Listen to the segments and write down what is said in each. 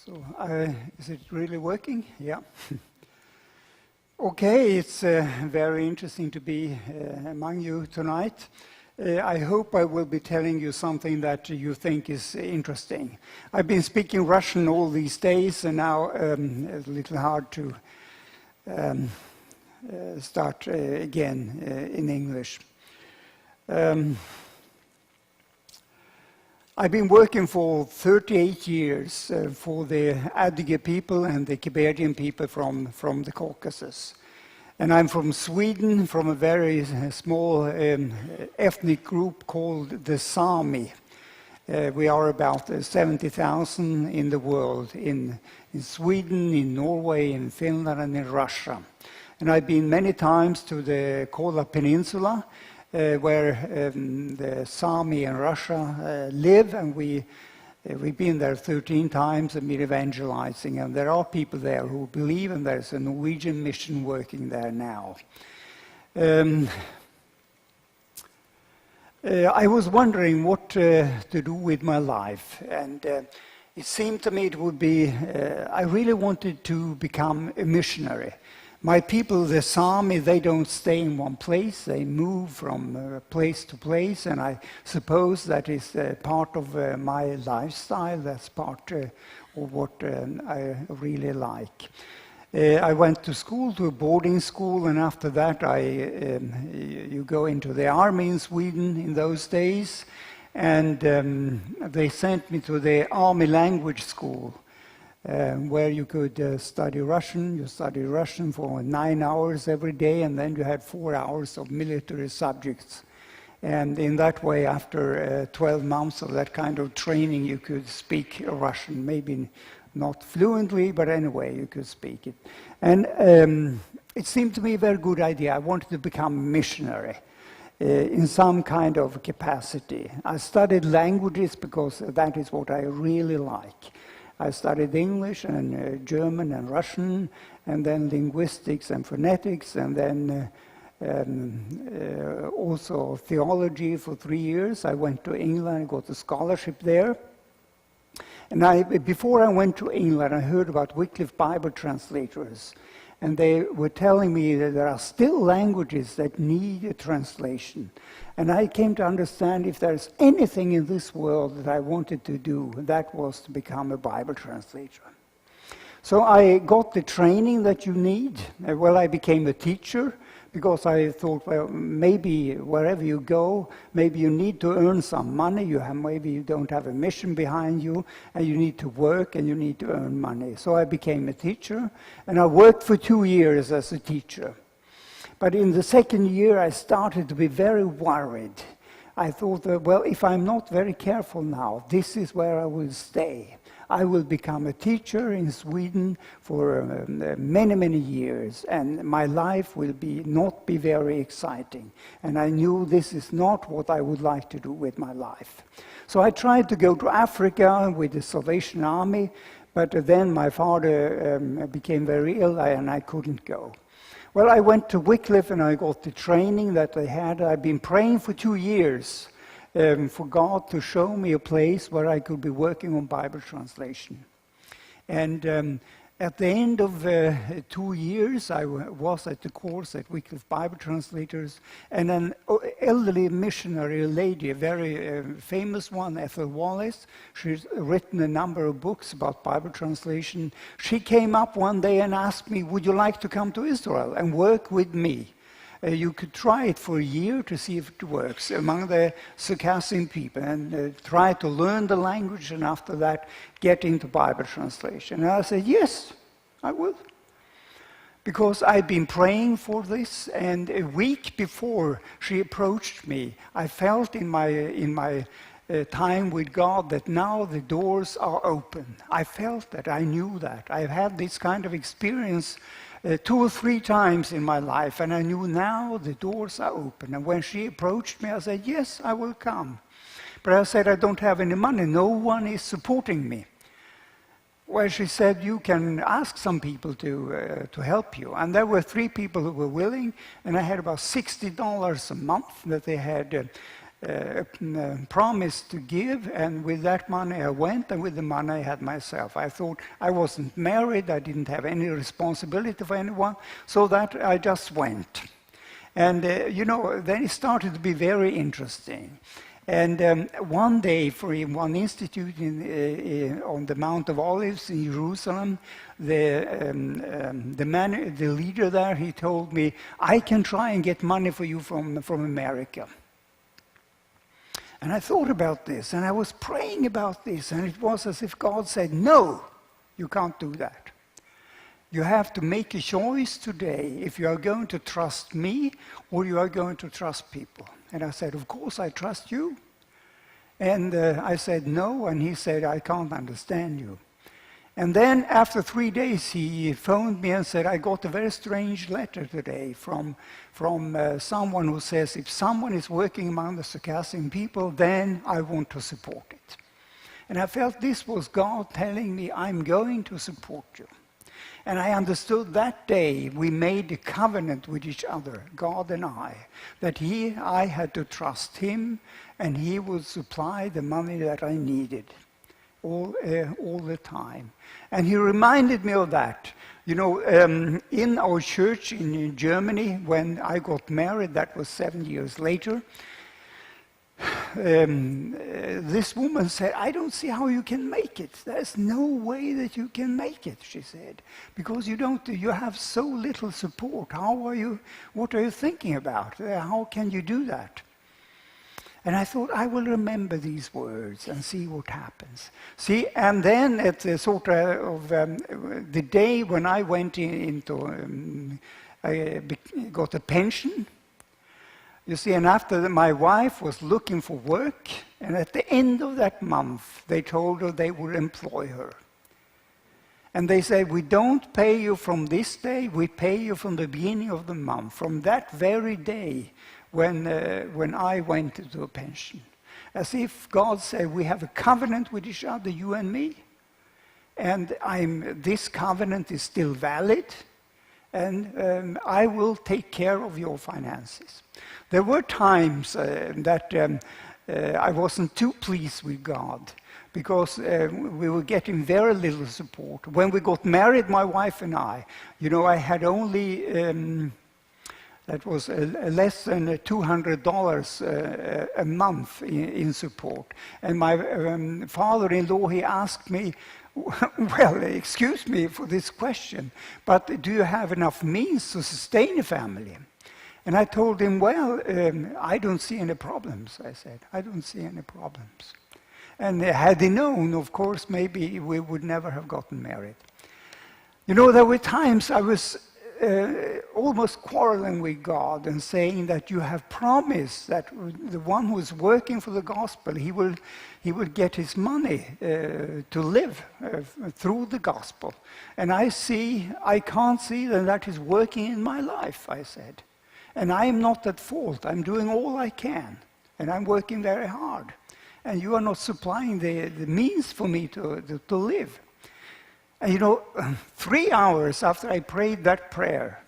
Is it really working? Yeah. Okay, it's very interesting to be among you tonight. I hope I will be telling you something that you think is interesting. I've been speaking Russian all these days, and now it's a little hard to start again in English. I've been working for 38 years for the Adyghe people and the Kiberian people from the Caucasus. And I'm from Sweden, from a very small ethnic group called the Sami. We are about 70,000 in the world, in Sweden, in Norway, in Finland, and in Russia. And I've been many times to the Kola Peninsula, where the Sami in Russia live, and we've been there 13 times and been evangelizing, and there are people there who believe, and there's a Norwegian mission working there now. I was wondering what to do with my life, and it seemed to me it would be, I really wanted to become a missionary. My people, the Sami, they don't stay in one place. They move from place to place, and I suppose that is part of my lifestyle. That's part of what I really like. I went to school, to a boarding school, and after that you go into the army in Sweden in those days, and they sent me to the army language school. Where you could study Russian. You study Russian for 9 hours every day, and then you had 4 hours of military subjects. And in that way, after 12 months of that kind of training, you could speak Russian, maybe not fluently, but anyway, you could speak it. And it seemed to me a very good idea. I wanted to become a missionary in some kind of capacity. I studied languages because that is what I really like. I studied English and German and Russian, and then linguistics and phonetics, and then also theology for 3 years. I went to England, got a scholarship there. And before I went to England, I heard about Wycliffe Bible translators. And they were telling me that there are still languages that need a translation. And I came to understand if there's anything in this world that I wanted to do, that was to become a Bible translator. So I got the training that you need. Well, I became a teacher because I thought, well, maybe wherever you go, maybe you need to earn some money. Maybe you don't have a mission behind you, and you need to work and you need to earn money. So I became a teacher, and I worked for 2 years as a teacher. But in the second year, I started to be very worried. I thought, well, if I'm not very careful now, this is where I will stay. I will become a teacher in Sweden for many, many years, and my life will not be very exciting. And I knew this is not what I would like to do with my life. So I tried to go to Africa with the Salvation Army, but then my father became very ill, and I couldn't go. Well, I went to Wycliffe, and I got the training that they had. I've been praying for 2 years. For God to show me a place where I could be working on Bible translation. And at the end of 2 years, I was at the course at Wycliffe Bible Translators, and an elderly missionary lady, a very famous one, Ethel Wallace, she's written a number of books about Bible translation. She came up one day and asked me, would you like to come to Israel and work with me? You could try it for a year to see if it works among the Circassian people, and try to learn the language, and after that get into Bible translation. And I said, yes, I will. Because I'd been praying for this, and a week before she approached me, I felt in my time with God that now the doors are open. I felt that, I knew that. I've had this kind of experience 2 or 3 times in my life, and I knew now the doors are open. And when she approached me, I said, yes, I will come. But I said, I don't have any money. No one is supporting me. Well, she said, you can ask some people to help you. And there were 3 people who were willing, and I had about $60 a month that they had promise to give, and with that money I went, and with the money I had myself. I thought I wasn't married, I didn't have any responsibility for anyone, so that I just went. And then it started to be very interesting. And one day, for one institute on the Mount of Olives in Jerusalem, the leader there, he told me, I can try and get money for you from America. And I thought about this, and I was praying about this, and it was as if God said, no, you can't do that. You have to make a choice today if you are going to trust me or you are going to trust people. And I said, of course I trust you. And I said no, and he said, I can't understand you. And then after 3 days he phoned me and said, I got a very strange letter today from someone who says, if someone is working among the Circassian people, then I want to support it. And I felt this was God telling me, I'm going to support you. And I understood that day we made a covenant with each other, God and I, that I had to trust him, and he would supply the money that I needed all the time. And he reminded me of that. In our church in Germany, when I got married, that was 7 years later, this woman said, I don't see how you can make it. There's no way that you can make it, she said, because you have so little support. What are you thinking about? How can you do that? And I thought, I will remember these words and see what happens. See, and then at the the day when I went I got a pension. You see, and after that, my wife was looking for work, and at the end of that month, they told her they would employ her. And they said, we don't pay you from this day, we pay you from the beginning of the month, from that very day when I went into a pension. As if God said, we have a covenant with each other, you and me, and this covenant is still valid, and I will take care of your finances. There were times that I wasn't too pleased with God, because we were getting very little support. When we got married, my wife and I had only, that was less than $200 a month in support. And my father-in-law, he asked me, well, excuse me for this question, but do you have enough means to sustain a family? And I told him, well, I don't see any problems, I said. I don't see any problems. And had he known, of course, maybe we would never have gotten married. There were times I was almost quarreling with God and saying that you have promised that the one who is working for the gospel, he will get his money to live through the gospel. And I can't see that is working in my life, I said. And I am not at fault. I'm doing all I can. And I'm working very hard. And you are not supplying the means for me to live. And 3 hours after I prayed that prayer,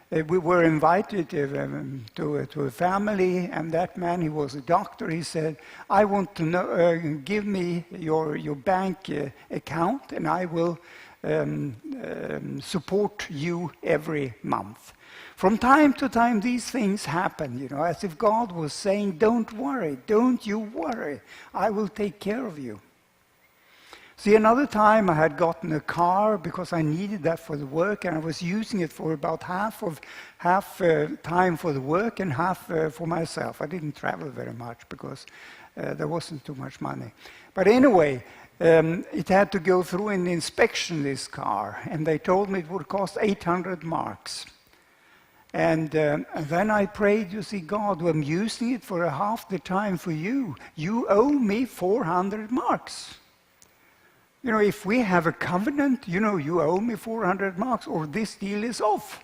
we were invited to a family, and that man, he was a doctor. He said, I want to know, give me your bank account, and I will support you every month. From time to time, these things happen, as if God was saying, don't worry, don't you worry, I will take care of you. See, another time I had gotten a car because I needed that for the work, and I was using it for about half time for the work and half for myself. I didn't travel very much because there wasn't too much money. But anyway, it had to go through an inspection, this car, and they told me it would cost 800 marks. And then I prayed, you see, God, I'm using it for half the time for you. You owe me 400 marks. If we have a covenant, you owe me 400 marks or this deal is off.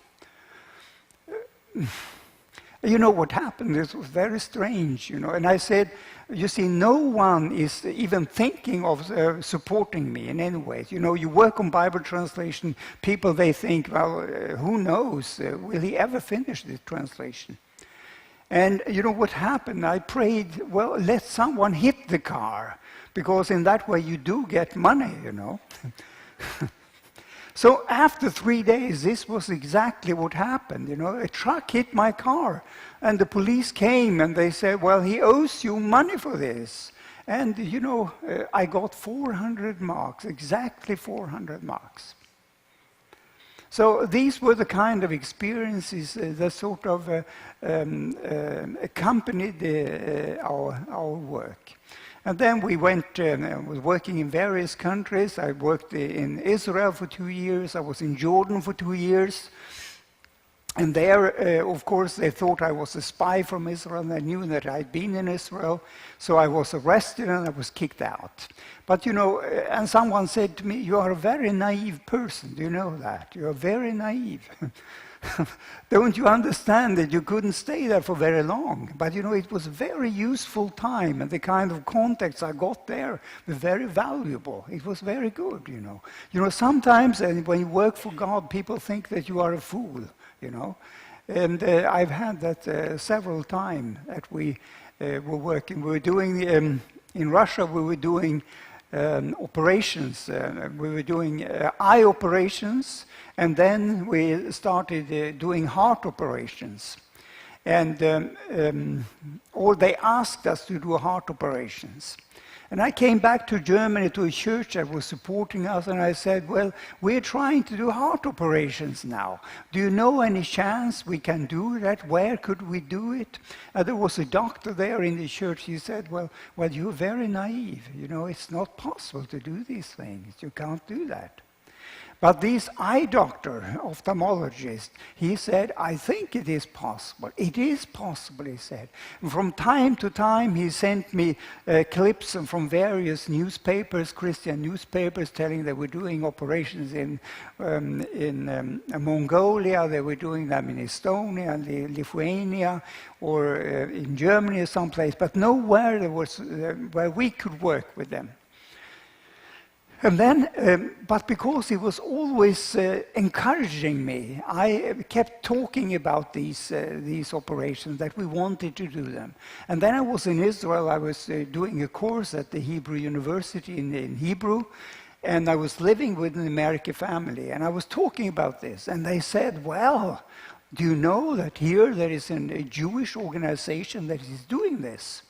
What happened? This was very strange, And I said, you see, no one is even thinking of supporting me in any way. You work on Bible translation, people, they think, well, who knows? Will he ever finish this translation? And you know what happened? I prayed, well, let someone hit the car, because in that way you do get money, you know. So after 3 days, this was exactly what happened. You know, a truck hit my car, and the police came and they said, well, he owes you money for this. And, you know, I got 400 marks, exactly 400 marks. So these were the kind of experiences that sort of accompanied our work. And then we went, I was working in various countries. I worked in Israel for 2 years. I was in Jordan for 2 years. And there, of course, they thought I was a spy from Israel. They knew that I'd been in Israel. So I was arrested and I was kicked out. But, you know, and someone said to me, you are a very naive person. Do you know that? You're very naive. Don't you understand that you couldn't stay there for very long? But, you know, it was a very useful time, and the kind of contacts I got there were very valuable. It was very good, you know. You know, sometimes when you work for God, people think that you are a fool, you know. And I've had that several times that we were working. We were doing, in Russia, we were doing operations. We were doing eye operations, and then we started doing heart operations. And they asked us to do heart operations. And I came back to Germany to a church that was supporting us, and I said, well, we're trying to do heart operations now. Do you know any chance we can do that? Where could we do it? There was a doctor there in the church. He said, well, you're very naive. You know, it's not possible to do these things. You can't do that. But this eye doctor, ophthalmologist, he said, I think it is possible. It is possible, he said. And from time to time, he sent me clips from various newspapers, Christian newspapers, telling they were doing operations in Mongolia, they were doing them in Estonia, Lithuania, or in Germany or someplace, but nowhere there was where we could work with them. And then, but because he was always encouraging me, I kept talking about these operations, that we wanted to do them. And then I was in Israel. I was doing a course at the Hebrew University in Hebrew, and I was living with an American family, and I was talking about this. And they said, well, do you know that here there is a Jewish organization that is doing this?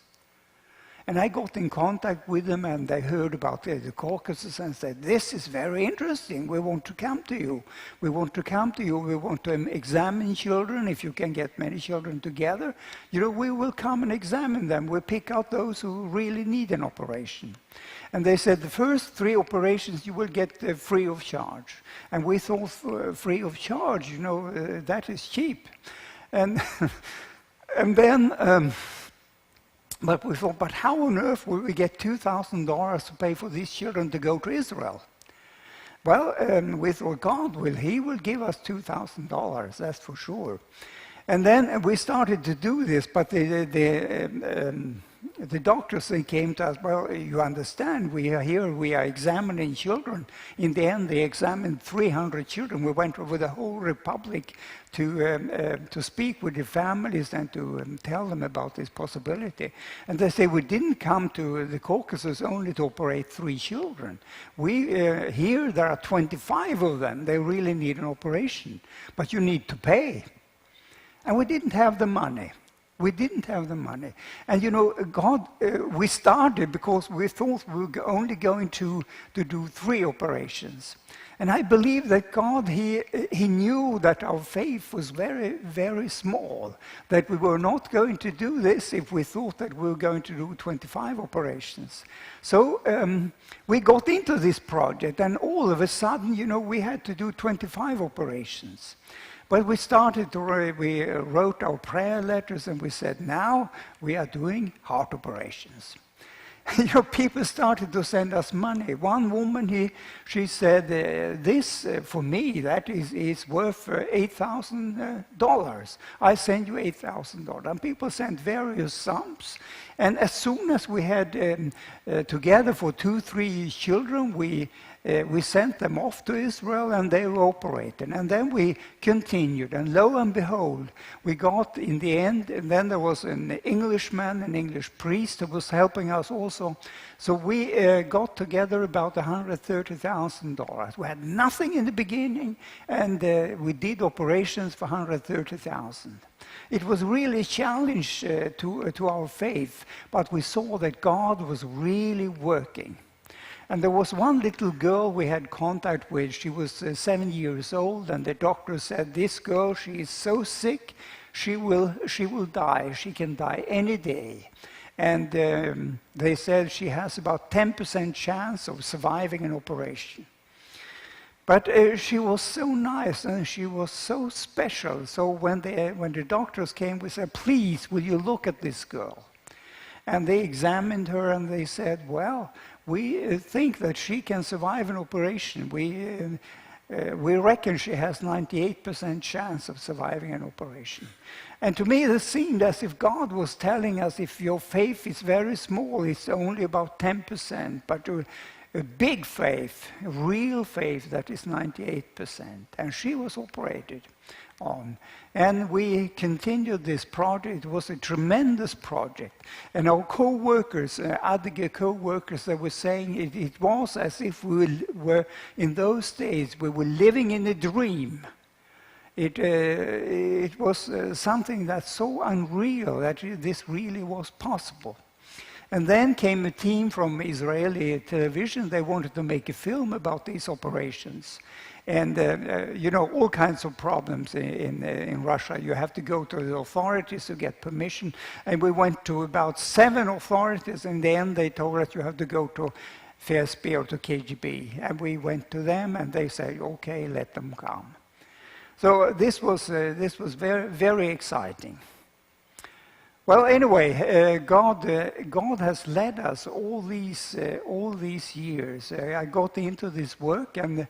And I got in contact with them, and they heard about the Caucasus and said, this is very interesting. We want to come to you. We want to come to you. We want to examine children. If you can get many children together, you know, we will come and examine them. We'll pick out those who really need an operation. And they said, the first 3 operations you will get free of charge. And we thought, free of charge, you know, that is cheap. And, and then... But we thought, but how on earth will we get $2,000 to pay for these children to go to Israel? Well, we thought, God He will give us $2,000, that's for sure. And then we started to do this, but the doctors, they came to us, well, you understand, we are here, we are examining children. In the end, they examined 300 children. We went over the whole republic to speak with the families and to tell them about this possibility. And they say, we didn't come to the Caucasus only to operate 3 children. Here there are 25 of them. They really need an operation. But you need to pay. And we didn't have the money. We didn't have the money. And you know, God, we started because we thought we were only going to do 3 operations. And I believe that God, He knew that our faith was very, very small, that we were not going to do this if we thought that we were going to do 25 operations. So we got into this project, and all of a sudden, you know, we had to do 25 operations. But we we wrote our prayer letters, and we said, now we are doing heart operations. You know, people started to send us money. One woman, she said, this, for me, that is worth $8,000. I send you $8,000. And people sent various sums. And as soon as we had together for 2-3 children, we we sent them off to Israel, and they were operated. And then we continued, and lo and behold, we got in the end, and then there was an Englishman, an English priest who was helping us also. So we got together about $130,000. We had nothing in the beginning, and we did operations for $130,000. It was really a challenge to our faith, but we saw that God was really working. And there was one little girl we had contact with. She was 7 years old, and the doctor said, this girl, she is so sick, she will die. She can die any day. And they said she has about 10% chance of surviving an operation. But she was so nice, and she was so special. So when the doctors came, we said, please, will you look at this girl? And they examined her, and they said, well, we think that she can survive an operation. We reckon she has 98% chance of surviving an operation. And to me, it seemed as if God was telling us, if your faith is very small, it's only about 10%, but a big faith, a real faith, that is 98%. And she was operated on. And we continued this project. It was a tremendous project. And our co-workers, Adygeiske co-workers, they were saying it was as if we were, in those days, we were living in a dream. It was something that's so unreal that this really was possible. And then came a team from Israeli television. They wanted to make a film about these operations. And, you know, all kinds of problems in Russia. You have to go to the authorities to get permission. And we went to about 7 authorities. In the end, they told us you have to go to FSB or to KGB. And we went to them, and they said, okay, let them come. So this was very, very exciting. Well, anyway, God has led us all these years. I got into this work and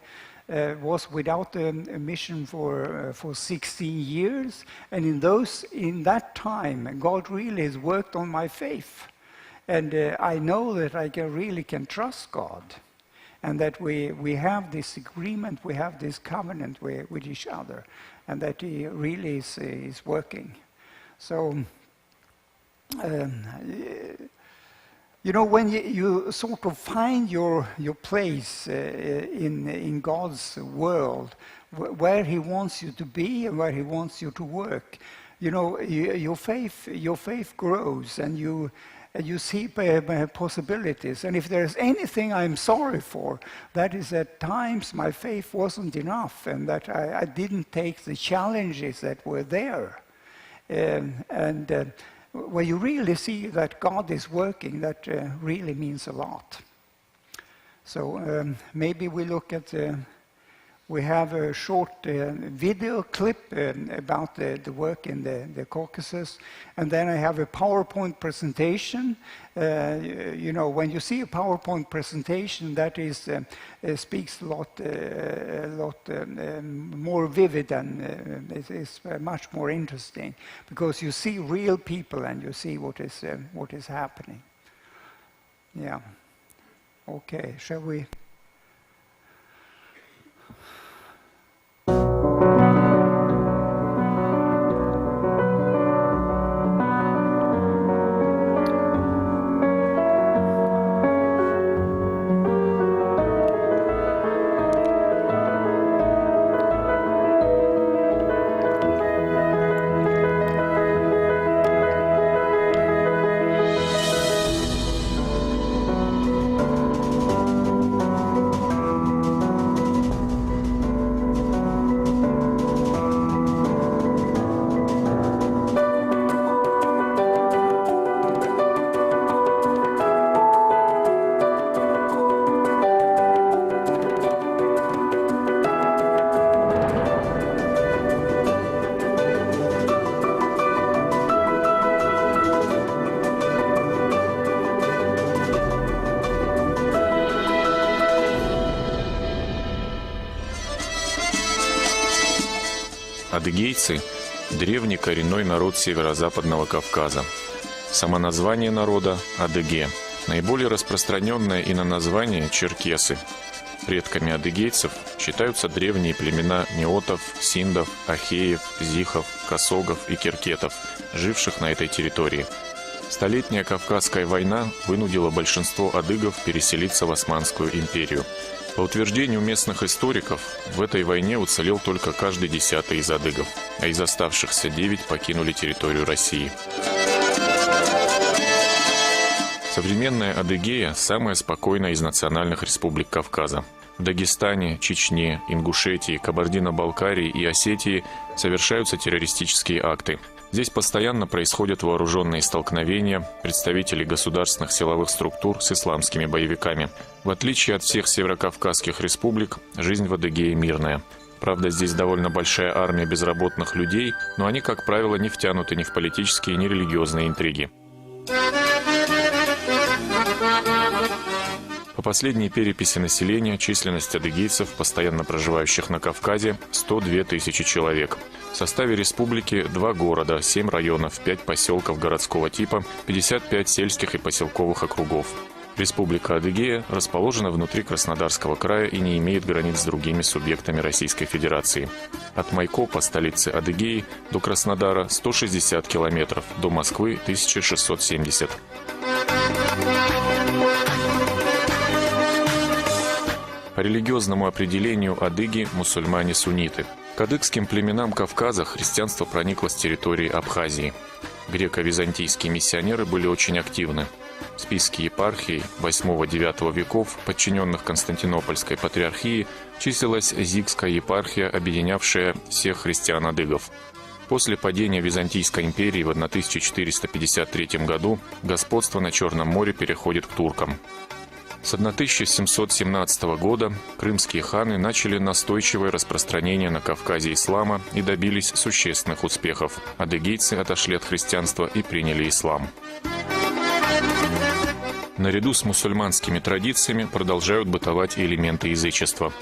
was without a mission for 16 years, and in that time, God really has worked on my faith, and I know that I really can trust God, and that we have this agreement, we have this covenant with each other, and that He really is working. So. You know, when you sort of find your place in God's world, where He wants you to be and where He wants you to work, you know, your faith grows, and you see possibilities. And if there's anything I'm sorry for, that is at times my faith wasn't enough, and that I didn't take the challenges that were there. When you really see that God is working, that really means a lot. So maybe we look at, we have a short video clip about the work in the Caucasus, and then I have a PowerPoint presentation. You know, when you see a PowerPoint presentation, that is speaks a lot more vivid, and it's much more interesting, because you see real people and you see what is happening. Yeah. Okay, shall we? Адыгейцы – древний коренной народ северо-западного Кавказа. Самоназвание народа – Адыге. Наиболее распространенное иноназвание – черкесы. Предками адыгейцев считаются древние племена неотов, синдов, ахеев, зихов, косогов и киркетов, живших на этой территории. Столетняя Кавказская война вынудила большинство адыгов переселиться в Османскую империю. По утверждению местных историков, в этой войне уцелел только каждый 10-й из адыгов, а из оставшихся 9 покинули территорию России. Современная Адыгея – самая спокойная из национальных республик Кавказа. В Дагестане, Чечне, Ингушетии, Кабардино-Балкарии и Осетии совершаются террористические акты. Здесь постоянно происходят вооруженные столкновения представителей государственных силовых структур с исламскими боевиками. В отличие от всех северокавказских республик, жизнь в Адыгее мирная. Правда, здесь довольно большая армия безработных людей, но они, как правило, не втянуты ни в политические, ни религиозные интриги. По последней переписи населения, численность адыгейцев, постоянно проживающих на Кавказе, 102 тысячи человек. В составе республики 2 города, 7 районов, 5 поселков городского типа, 55 сельских и поселковых округов. Республика Адыгея расположена внутри Краснодарского края и не имеет границ с другими субъектами Российской Федерации. От Майкопа, столицы Адыгеи, до Краснодара 160 километров, до Москвы 1670. По религиозному определению адыги – мусульмане-сунниты. К адыгским племенам Кавказа христианство проникло с территории Абхазии. Греко-византийские миссионеры были очень активны. В списке епархий VIII-IX веков, подчиненных Константинопольской патриархии, числилась Зикская епархия, объединявшая всех христиан-адыгов. После падения Византийской империи в 1453 году господство на Черном море переходит к туркам. С 1717 года крымские ханы начали настойчивое распространение на Кавказе ислама и добились существенных успехов. Адыгейцы отошли от христианства и приняли ислам. Наряду с мусульманскими традициями продолжают бытовать и элементы язычества.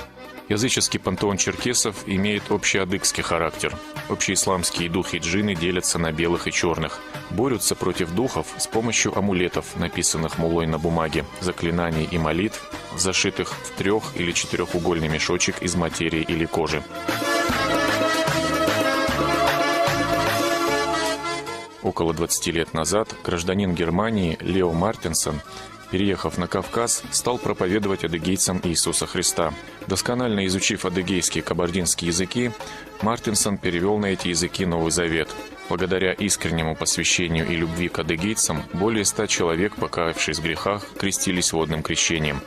Языческий пантеон черкесов имеет общеадыгский характер. Общеисламские духи-джинны делятся на белых и черных. Борются против духов с помощью амулетов, написанных муллой на бумаге, заклинаний и молитв, зашитых в 3- или 4-угольный мешочек из материи или кожи. Около 20 лет назад гражданин Германии Лео Мартенссон, переехав на Кавказ, стал проповедовать адыгейцам Иисуса Христа. Досконально изучив адыгейский и кабардинский языки, Мартенссон перевел на эти языки Новый Завет. Благодаря искреннему посвящению и любви к адыгейцам, более 100 человек, покаявшись в грехах, крестились водным крещением.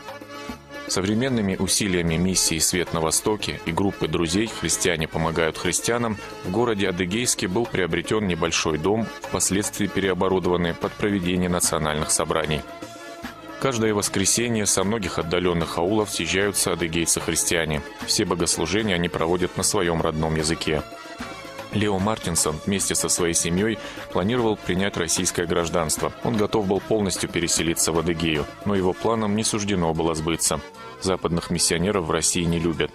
Современными усилиями миссии «Свет на Востоке» и группы друзей «Христиане помогают христианам» в городе Адыгейске был приобретен небольшой дом, впоследствии переоборудованный под проведение национальных собраний. Каждое воскресенье со многих отдаленных аулов съезжаются адыгейцы-христиане. Все богослужения они проводят на своем родном языке. Лео Мартенссон вместе со своей семьей планировал принять российское гражданство. Он готов был полностью переселиться в Адыгею, но его планам не суждено было сбыться. Западных миссионеров в России не любят.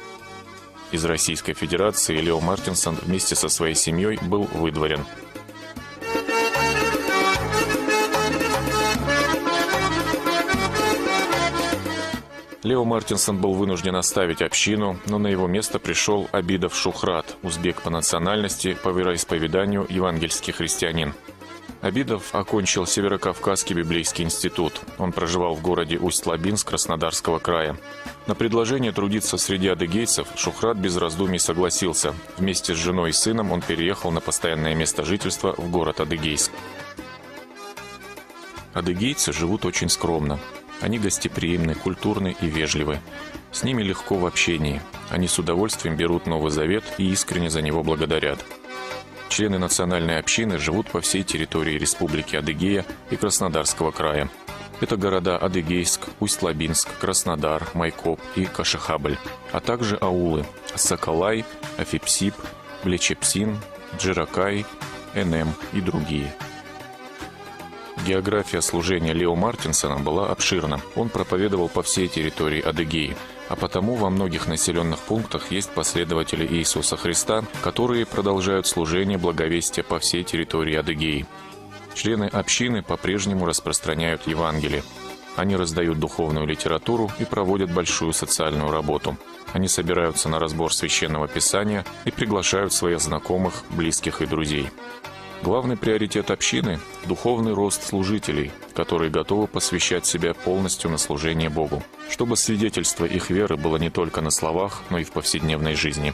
Из Российской Федерации Лео Мартенссон вместе со своей семьей был выдворен. Лео Мартенссон был вынужден оставить общину, но на его место пришел Абидов Шухрат, узбек по национальности, по вероисповеданию евангельский христианин. Абидов окончил Северокавказский библейский институт. Он проживал в городе Усть-Лабинск Краснодарского края. На предложение трудиться среди адыгейцев Шухрат без раздумий согласился. Вместе с женой и сыном он переехал на постоянное место жительства в город Адыгейск. Адыгейцы живут очень скромно. Они гостеприимны, культурны и вежливы. С ними легко в общении. Они с удовольствием берут Новый Завет и искренне за него благодарят. Члены национальной общины живут по всей территории Республики Адыгея и Краснодарского края. Это города Адыгейск, Усть-Лабинск, Краснодар, Майкоп и Кашихабль, а также аулы Сакалай, Афипсип, Блечепсин, Джиракай, Энем и другие. География служения Лео Мартенссона была обширна. Он проповедовал по всей территории Адыгеи, а потому во многих населенных пунктах есть последователи Иисуса Христа, которые продолжают служение благовестия по всей территории Адыгеи. Члены общины по-прежнему распространяют Евангелие. Они раздают духовную литературу и проводят большую социальную работу. Они собираются на разбор священного писания и приглашают своих знакомых, близких и друзей. Главный приоритет общины – духовный рост служителей, которые готовы посвящать себя полностью на служение Богу, чтобы свидетельство их веры было не только на словах, но и в повседневной жизни.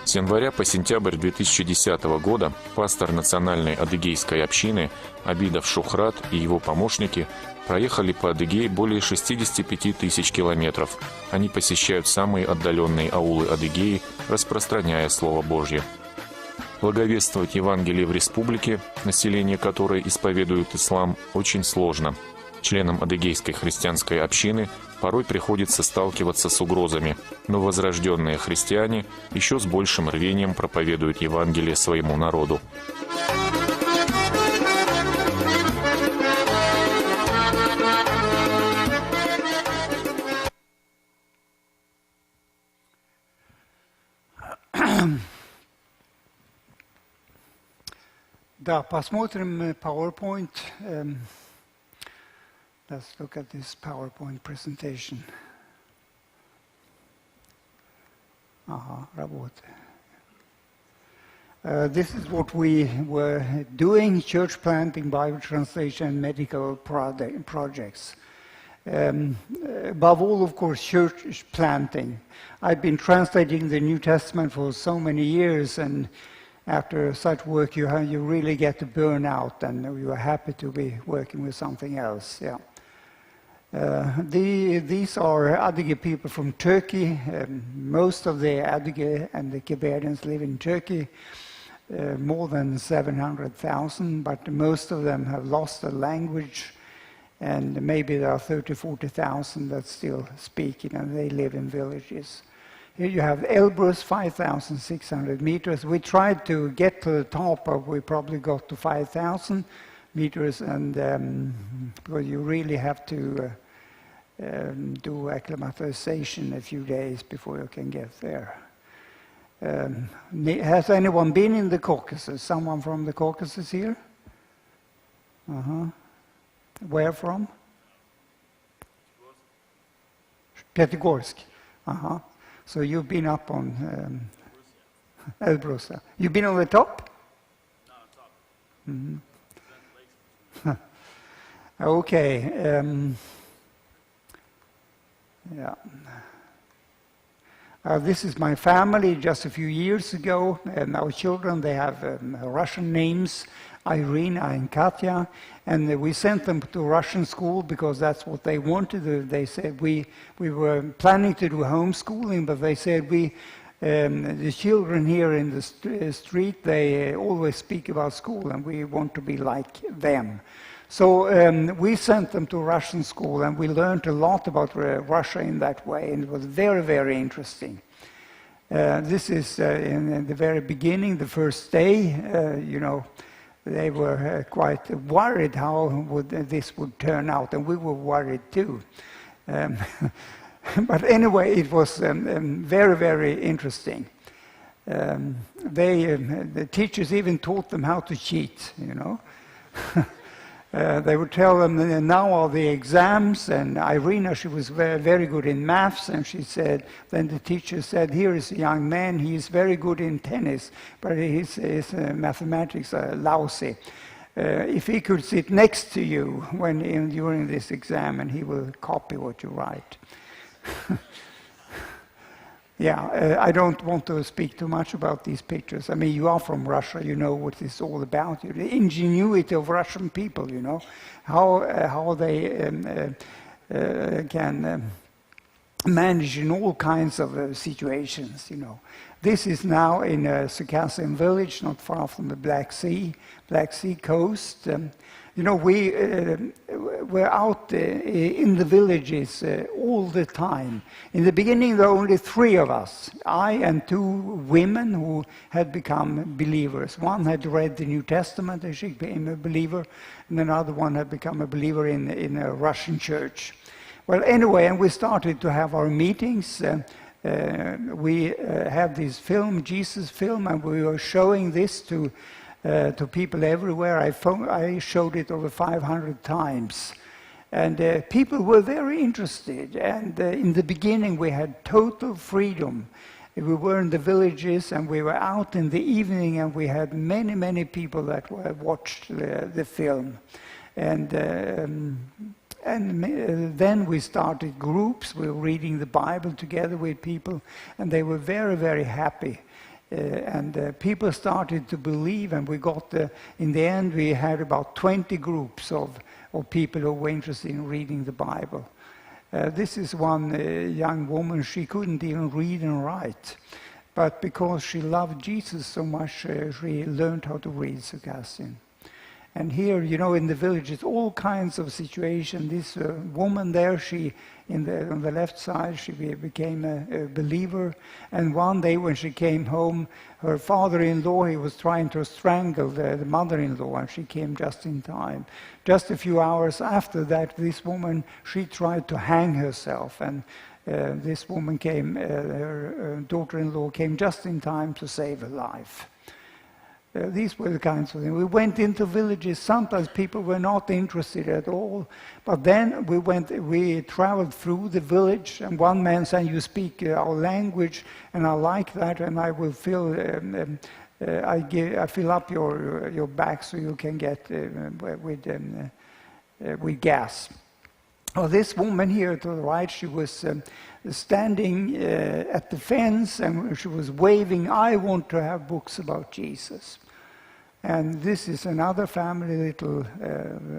С января по сентябрь 2010 года пастор национальной адыгейской общины Абидов Шухрат и его помощники проехали по Адыгее более 65 тысяч километров. Они посещают самые отдаленные аулы Адыгеи, распространяя Слово Божье. Благовествовать Евангелие в республике, население которой исповедует ислам, очень сложно. Членам адыгейской христианской общины порой приходится сталкиваться с угрозами, но возрожденные христиане еще с большим рвением проповедуют Евангелие своему народу. Да, посмотрим PowerPoint. Let's look at this PowerPoint presentation. Ага, работает. This is what we were doing: church planting, Bible translation, and medical projects. Above all, of course, church planting. I've been translating the New Testament for so many years, and after such work, you really get to burn out, and you are happy to be working with something else. Yeah. These are Adige people from Turkey. Most of the Adige and the Keberians live in Turkey, more than 700,000, but most of them have lost the language, and maybe there are 40,000 that still speak it, and they live in villages. Here you have Elbrus, 5,600 meters. We tried to get to the top, but we probably got to 5,000 meters, and because you really have to do acclimatization a few days before you can get there. Has anyone been in the Caucasus? Someone from the Caucasus here? Where from? Pyatigorsk. So you've been up on Elbrus. You've been on the top? Not on top. Okay. Yeah. This is my family just a few years ago, and our children, they have Russian names, Irina and Katya, and we sent them to Russian school because that's what they wanted. They said we were planning to do homeschooling, but they said the children here in the street, they always speak about school, and we want to be like them. So we sent them to Russian school, and we learned a lot about Russia in that way, and it was very, very interesting. This is in the very beginning, the first day, they were quite worried how this would turn out, and we were worried too. But anyway, it was very, very interesting. The teachers even taught them how to cheat, They would tell them, now are the exams, and Irina, she was very, very good in maths, and she said, then the teacher said, here is a young man, he is very good in tennis, but his mathematics are lousy. If he could sit next to you during this exam, and he will copy what you write. Yeah, I don't want to speak too much about these pictures. I mean, you are from Russia, you know what it's all about. The ingenuity of Russian people, how they can manage in all kinds of situations, This is now in a Circassian village, not far from the Black Sea coast. We're out in the villages all the time. In the beginning, there were only 3 of us, I and 2 women who had become believers. One had read the New Testament, and she became a believer, and another one had become a believer in a Russian church. Well, anyway, and we started to have our meetings. We had this film, Jesus film, and we were showing this to to people everywhere. I showed it over 500 times. And people were very interested. And in the beginning, we had total freedom. We were in the villages, and we were out in the evening, and we had many, many people that watched the film. And then we started groups. We were reading the Bible together with people, and they were very, very happy. And people started to believe, and we got, in the end, we had about 20 groups of people who were interested in reading the Bible. This is one young woman. She couldn't even read and write, but because she loved Jesus so much, she learned how to read Circassian. And here, you know, in the villages, all kinds of situations. This woman there, on the left side, she became a believer. And one day when she came home, her father-in-law, he was trying to strangle the mother-in-law, and she came just in time. Just a few hours after that, this woman, she tried to hang herself. And this woman came, her daughter-in-law came just in time to save her life. These were the kinds of things. We went into villages. Sometimes people were not interested at all. But then we traveled through the village, and one man said, "You speak our language, and I like that, and I will I fill up your bag so you can get with gas." Well, this woman here to the right, she was standing at the fence, and she was waving, "I want to have books about Jesus." And this is another family a little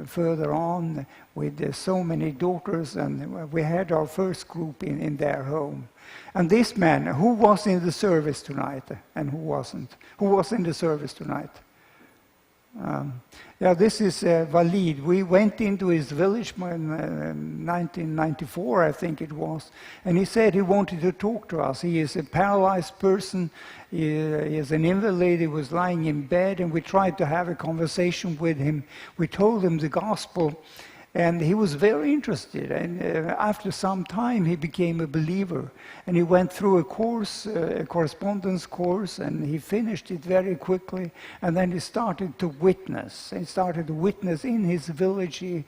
further on with so many daughters, and we had our first group in their home. And this man, who was in the service tonight and who wasn't? Who was in the service tonight? Yeah, this is Walid. We went into his village in 1994, I think it was, and he said he wanted to talk to us. He is a paralyzed person. He is an invalid. He was lying in bed, and we tried to have a conversation with him. We told him the gospel, and he was very interested. And after some time, he became a believer. And he went through a course, a correspondence course, and he finished it very quickly. And then he started to witness. He started to witness in his village. He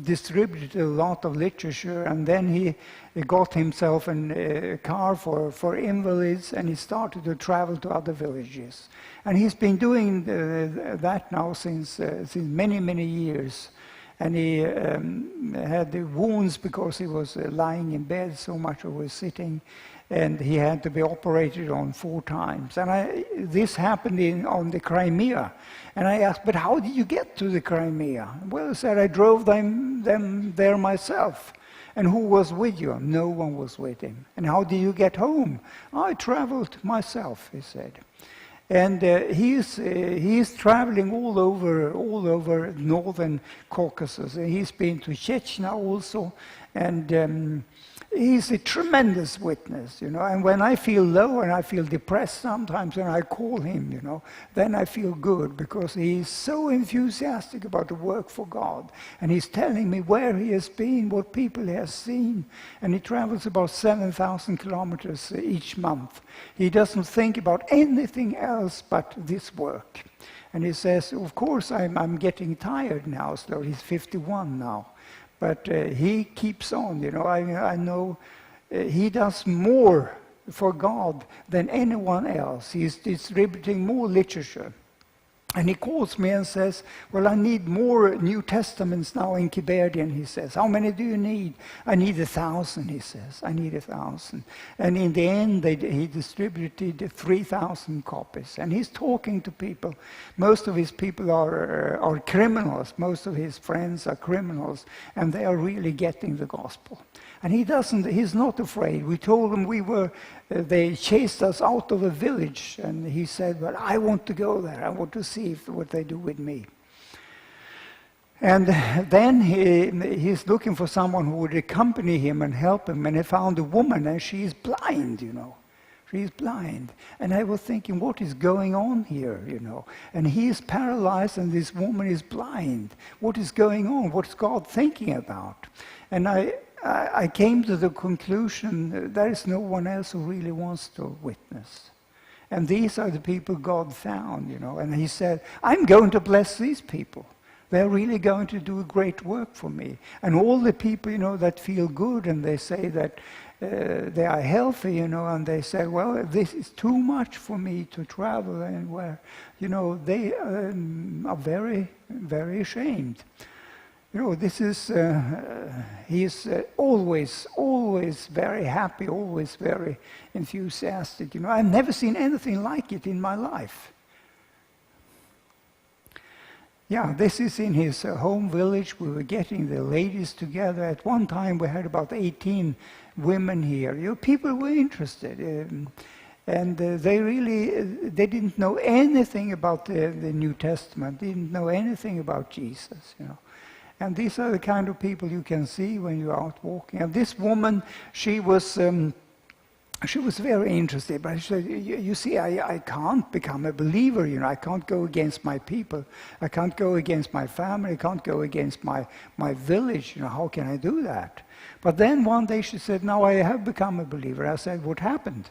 distributed a lot of literature, and then he got himself a car for invalids, and he started to travel to other villages. And he's been doing that now since many, many years. And he had the wounds because he was lying in bed so much he was sitting, and he had to be operated on 4 times. And this happened on the Crimea. And I asked, "But how did you get to the Crimea?" Well, he said, "I drove them there myself." "And who was with you?" "No one was with him." "And how did you get home?" "I traveled myself," he said. And he's traveling all over northern Caucasus. He's been to Chechnya also, and he's a tremendous witness, you know. And when I feel low and I feel depressed sometimes, when I call him, you know, then I feel good, because he's so enthusiastic about the work for God. And he's telling me where he has been, what people he has seen. And he travels about 7,000 kilometers each month. He doesn't think about anything else but this work. And he says, "Of course, I'm getting tired now." So he's 51 now. But he keeps on, you know. I know he does more for God than anyone else. He's distributing more literature. And he calls me and says, "Well, I need more New Testaments now in Kiberian," he says. "How many do you need?" "I need 1,000, he says. "I need 1,000. And in the end, he distributed 3,000 copies. And he's talking to people. Most of his people are criminals. Most of his friends are criminals. And they are really getting the gospel. And he's not afraid. We told him they chased us out of a village. And he said, "Well, I want to go there. I want to see what they do with me." And then he's looking for someone who would accompany him and help him. And he found a woman, and she's blind, you know. She's blind. And I was thinking, what is going on here, you know? And he is paralyzed, and this woman is blind. What is going on? What's God thinking about? And I came to the conclusion there is no one else who really wants to witness. And these are the people God found, And he said, I'm going to bless these people. They're really going to do great work for me. And all the people, that feel good and they say that they are healthy, and they say, well, this is too much for me to travel anywhere. They are very, very ashamed. This is, he's always very happy, always very enthusiastic. I've never seen anything like it in my life. Yeah, this is in his home village. We were getting the ladies together. At one time we had about 18 women here. People were interested. And they didn't know anything about the New Testament, didn't know anything about Jesus, And these are the kind of people you can see when you're out walking. And this woman, she was very interested, but she said, you see, I can't become a believer, I can't go against my people. I can't go against my family. I can't go against my village. How can I do that? But then one day she said, now I have become a believer. I said, what happened?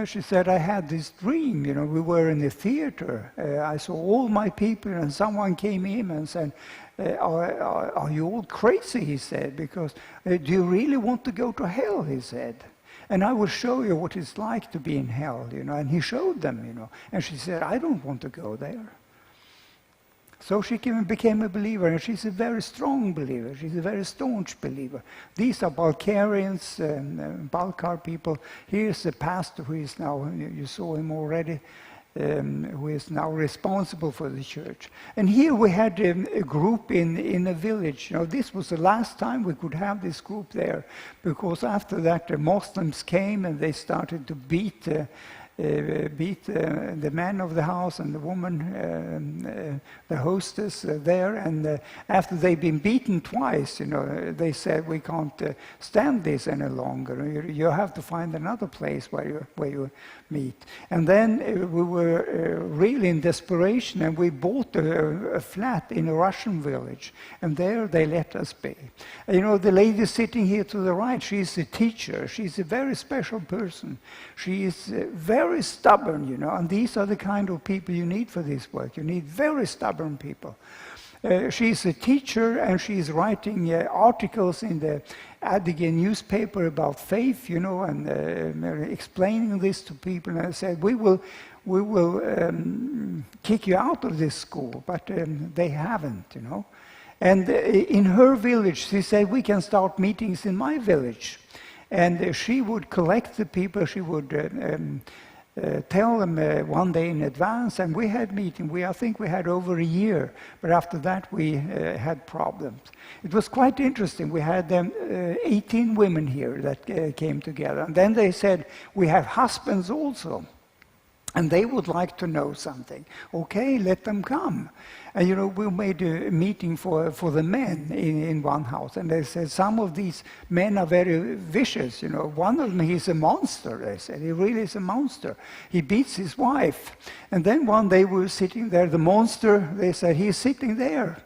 She said, I had this dream, we were in a theater. I saw all my people, and someone came in and said, are you all crazy, he said, because do you really want to go to hell, he said. And I will show you what it's like to be in hell, and he showed them, And she said, I don't want to go there. So she became a believer, and she's a very strong believer. She's a very staunch believer. These are Bulgarians, Balkar people. Here's the pastor who is now, you saw him already, who is now responsible for the church. And here we had a group in a village. This was the last time we could have this group there, because after that the Muslims came and they started to beat the man of the house and the woman, the hostess there. And after they've been beaten twice, they said, we can't stand this any longer. You have to find another place where you meet. And then we were really in desperation, and we bought a flat in a Russian village, and there they let us be. The lady sitting here to the right, she's a teacher. She's a very special person. She is very stubborn, and these are the kind of people you need for this work. You need very stubborn people. She's a teacher, and she's writing articles in the Adygeiske newspaper about faith, and explaining this to people. And I said, we will kick you out of this school, but they haven't, And in her village, she said, we can start meetings in my village. And she would collect the people, she would tell them one day in advance, and we had meetings. I think we had over a year, but after that we had problems. It was quite interesting. We had 18 women here that came together, and then they said, we have husbands also, and they would like to know something. Okay, let them come. And we made a meeting for the men in one house, and they said some of these men are very vicious. One of them, he's a monster. They said he really is a monster. He beats his wife. And then one day we were sitting there. The monster, they said, he's sitting there.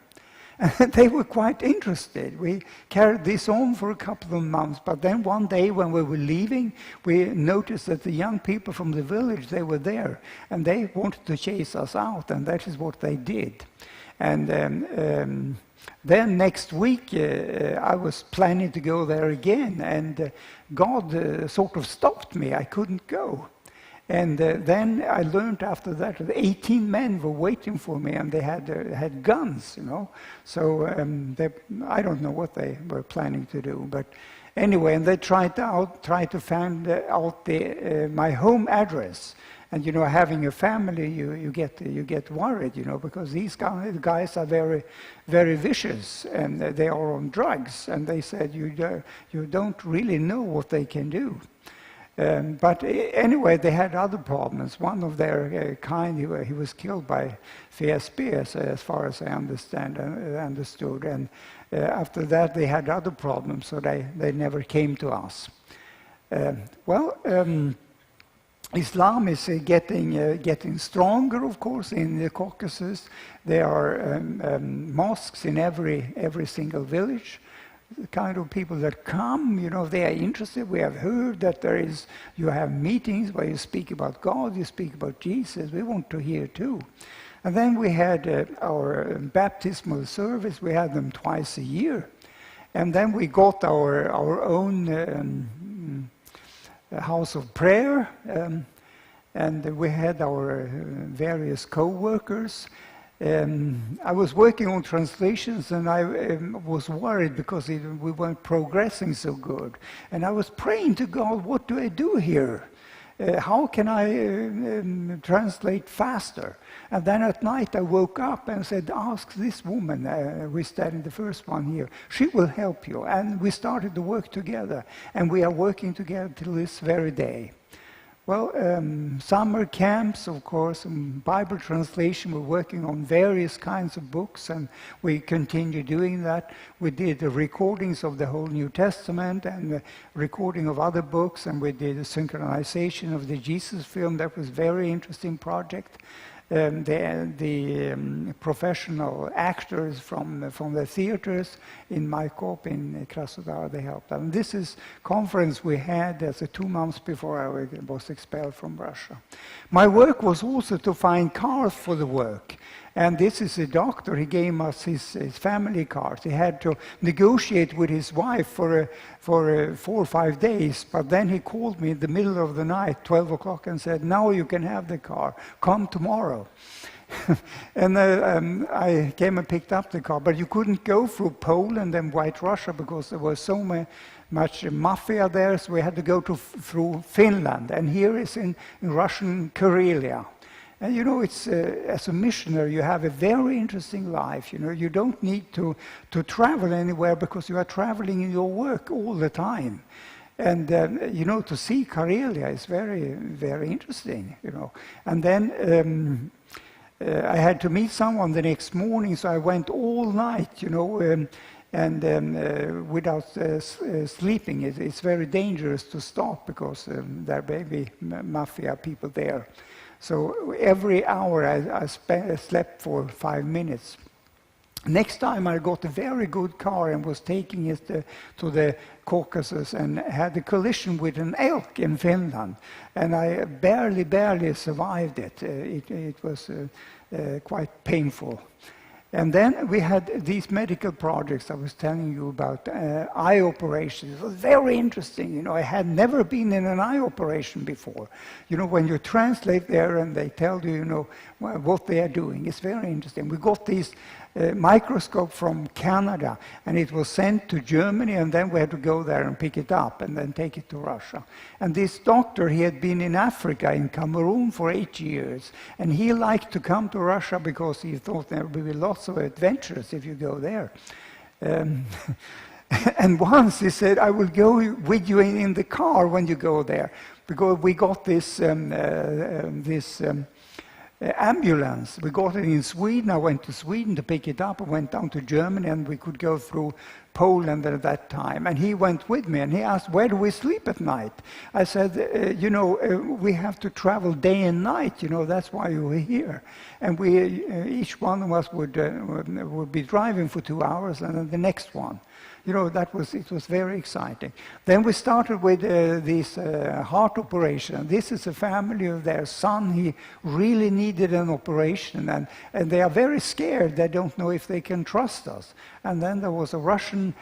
And they were quite interested. We carried this on for a couple of months, but then one day when we were leaving, we noticed that the young people from the village, they were there, and they wanted to chase us out, and that is what they did. And then next week, I was planning to go there again, and God sort of stopped me. I couldn't go. And then I learned after that 18 men were waiting for me, and they had guns, So I don't know what they were planning to do, but anyway, and they tried to find out my home address. And having a family, you get worried, because these guys are very, very vicious, and they are on drugs. And they said you don't really know what they can do. But anyway, they had other problems. One of their kind, he was killed by FSB, as far as I understood. And after that, they had other problems, so they never came to us. Islam is getting stronger, of course, in the Caucasus. There are mosques in every single village. the kind of people that come, they are interested. We have heard that you have meetings where you speak about God, you speak about Jesus. We want to hear too. And then we had our baptismal service. We had them twice a year. And then we got our own house of prayer. And we had our various co-workers. I was working on translations, and I was worried because we weren't progressing so good. And I was praying to God, what do I do here? How can I translate faster? And then at night I woke up and said, ask this woman, we studied the first one here, she will help you. And we started to work together, and we are working together till this very day. Well, summer camps, of course, and Bible translation, we're working on various kinds of books, and we continue doing that. We did the recordings of the whole New Testament and the recording of other books, and we did a synchronization of the Jesus film. That was a very interesting project. The professional actors from the theaters in my corp in Kraснодаре, they helped. And this is conference we had as 2 months before I was expelled from Russia. My work was also to find cars for the work. And this is a doctor. He gave us his family card. He had to negotiate with his wife for 4 or 5 days. But then he called me in the middle of the night, 12 o'clock, and said, now you can have the car. Come tomorrow. And I came and picked up the car. But you couldn't go through Poland and White Russia because there was so much mafia there. So we had to go through Finland. And here is in Russian Karelia. And it's as a missionary, you have a very interesting life. You don't need to travel anywhere because you are traveling in your work all the time. And to see Karelia is very, very interesting. And then I had to meet someone the next morning, so I went all night. And without sleeping. It's very dangerous to stop because there may be mafia people there. So every hour I slept for 5 minutes. Next time I got a very good car and was taking it to the Caucasus and had a collision with an elk in Finland. And I barely survived it. It was quite painful. And then we had these medical projects I was telling you about, eye operations. It was very interesting. I had never been in an eye operation before. When you translate there and they tell you, what they are doing, it's very interesting. We got these microscope from Canada, and it was sent to Germany, and then we had to go there and pick it up and then take it to Russia. And this doctor, he had been in Africa, in Cameroon for 8 years, and he liked to come to Russia because he thought there would be lots of adventures if you go there. And once he said, I will go with you in the car when you go there, because we got this ambulance. We got it in Sweden. I went to Sweden to pick it up. I went down to Germany, and we could go through Poland at that time. And he went with me, and he asked, where do we sleep at night? I said, we have to travel day and night. That's why we're here. And we, each one of us would be driving for 2 hours, and then the next one. It was very exciting. Then we started with this heart operation. This is a family of their son. He really needed an operation, and they are very scared. They don't know if they can trust us. And then there was a Russian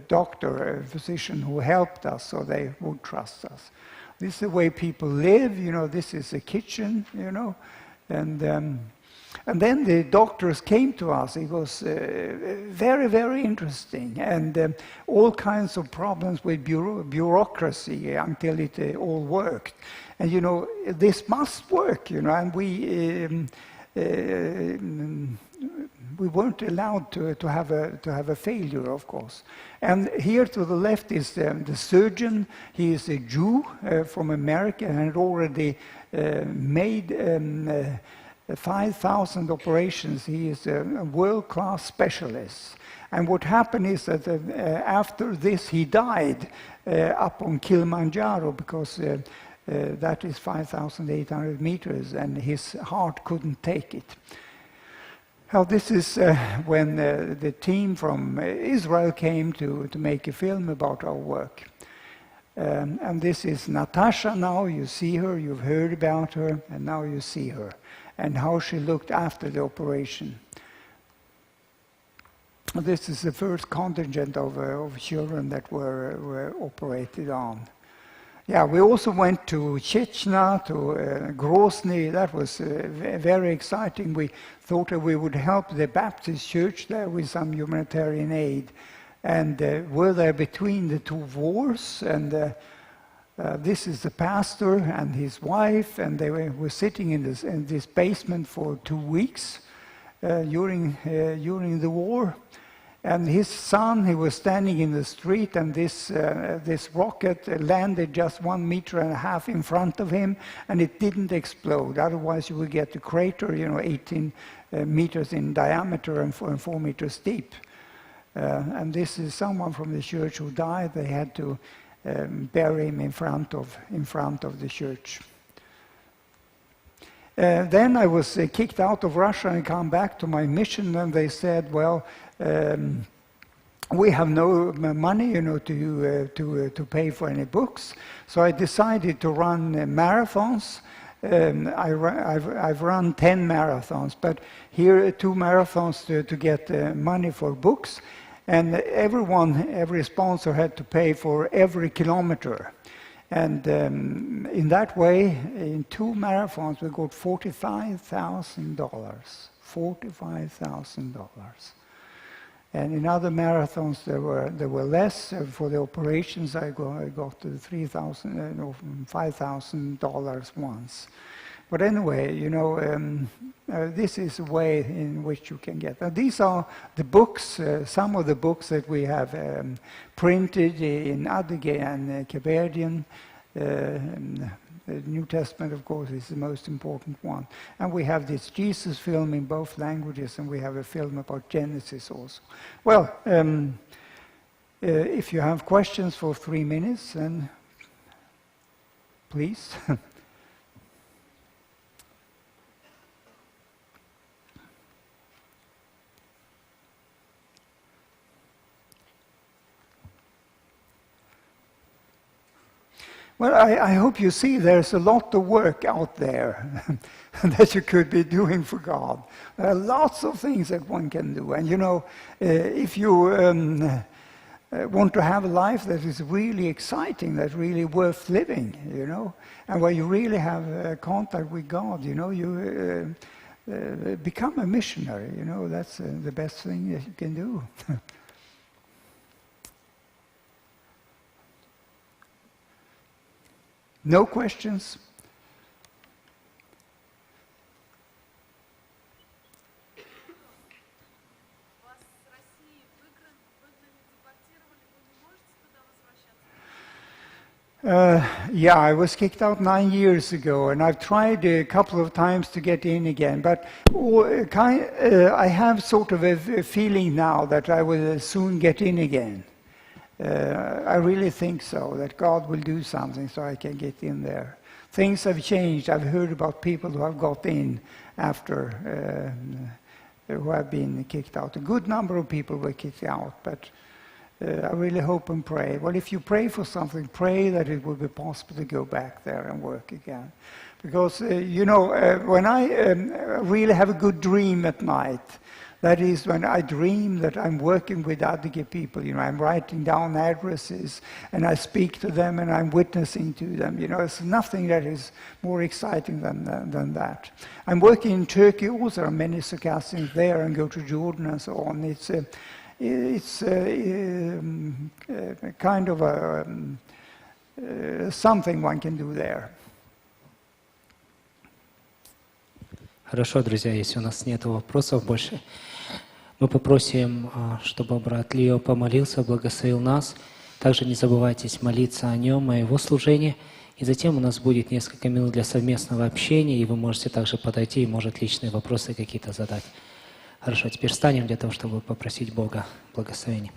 doctor, a physician, who helped us so they would trust us. This is the way people live. This is a kitchen, And then the doctors came to us. It was very, very interesting, and all kinds of problems with bureaucracy until it all worked. And this must work, and we weren't allowed to have a failure, of course. And here to the left is the surgeon. He is a Jew from America and had already made 5,000 operations. He is a world-class specialist. And what happened is that after this he died up on Kilimanjaro because that is 5,800 meters and his heart couldn't take it. Well, this is when the team from Israel came to make a film about our work. And this is Natasha now. You see her, you've heard about her, and now you see her, and how she looked after the operation. This is the first contingent of children that were operated on. Yeah, we also went to Chechnya, to Grozny. That was very exciting. We thought that we would help the Baptist church there with some humanitarian aid. And we're there between the two wars. And this is the pastor and his wife. And they were sitting in this basement for 2 weeks during the war. And his son, he was standing in the street, and this rocket landed just 1.5 meters in front of him, and it didn't explode. Otherwise, you would get a crater, 18 meters in diameter and 4 meters deep. And this is someone from the church who died. They had to bury him in front of the church. Then I was kicked out of Russia and come back to my mission, and they said, well, we have no money, to pay for any books. So I decided to run marathons. I've run 10 marathons, but here 2 marathons to get money for books. And every sponsor had to pay for every kilometer. And in that way, in 2 marathons, we got $45,000. $45,000. And in other marathons, there were less. For the operations, I got $5,000 once. But anyway, this is a way in which you can get. Now, these are the books, some of the books that we have printed in Adygeiske and Kabardian. The New Testament, of course, is the most important one. And we have this Jesus film in both languages, and we have a film about Genesis also. Well, if you have questions for 3 minutes, then please. Well, I hope you see there's a lot of work out there that you could be doing for God. There are lots of things that one can do. And if you want to have a life that is really exciting, that's really worth living, and where you really have contact with God, you become a missionary, that's the best thing that you can do. No questions? Yeah, I was kicked out 9 years ago, and I've tried a couple of times to get in again, but I have sort of a feeling now that I will soon get in again. I really think so, that God will do something so I can get in there. Things have changed. I've heard about people who have got in after, who have been kicked out. A good number of people were kicked out, but I really hope and pray. Well, if you pray for something, pray that it will be possible to go back there and work again. Because, when I really have a good dream at night, that is when I dream that I'm working with Adygeiske people. I'm writing down addresses, and I speak to them, and I'm witnessing to them. It's nothing that is more exciting than that. I'm working in Turkey also. There are many circassians there, and go to Jordan and so on. It's kind of something one can do there. Хорошо, друзья, если у нас нет вопросов больше, мы попросим, чтобы брат Лео помолился, благословил нас. Также не забывайте молиться о нем, о его служении. И затем у нас будет несколько минут для совместного общения, и вы можете также подойти и, может, личные вопросы какие-то задать. Хорошо, теперь встанем для того, чтобы попросить Бога благословения.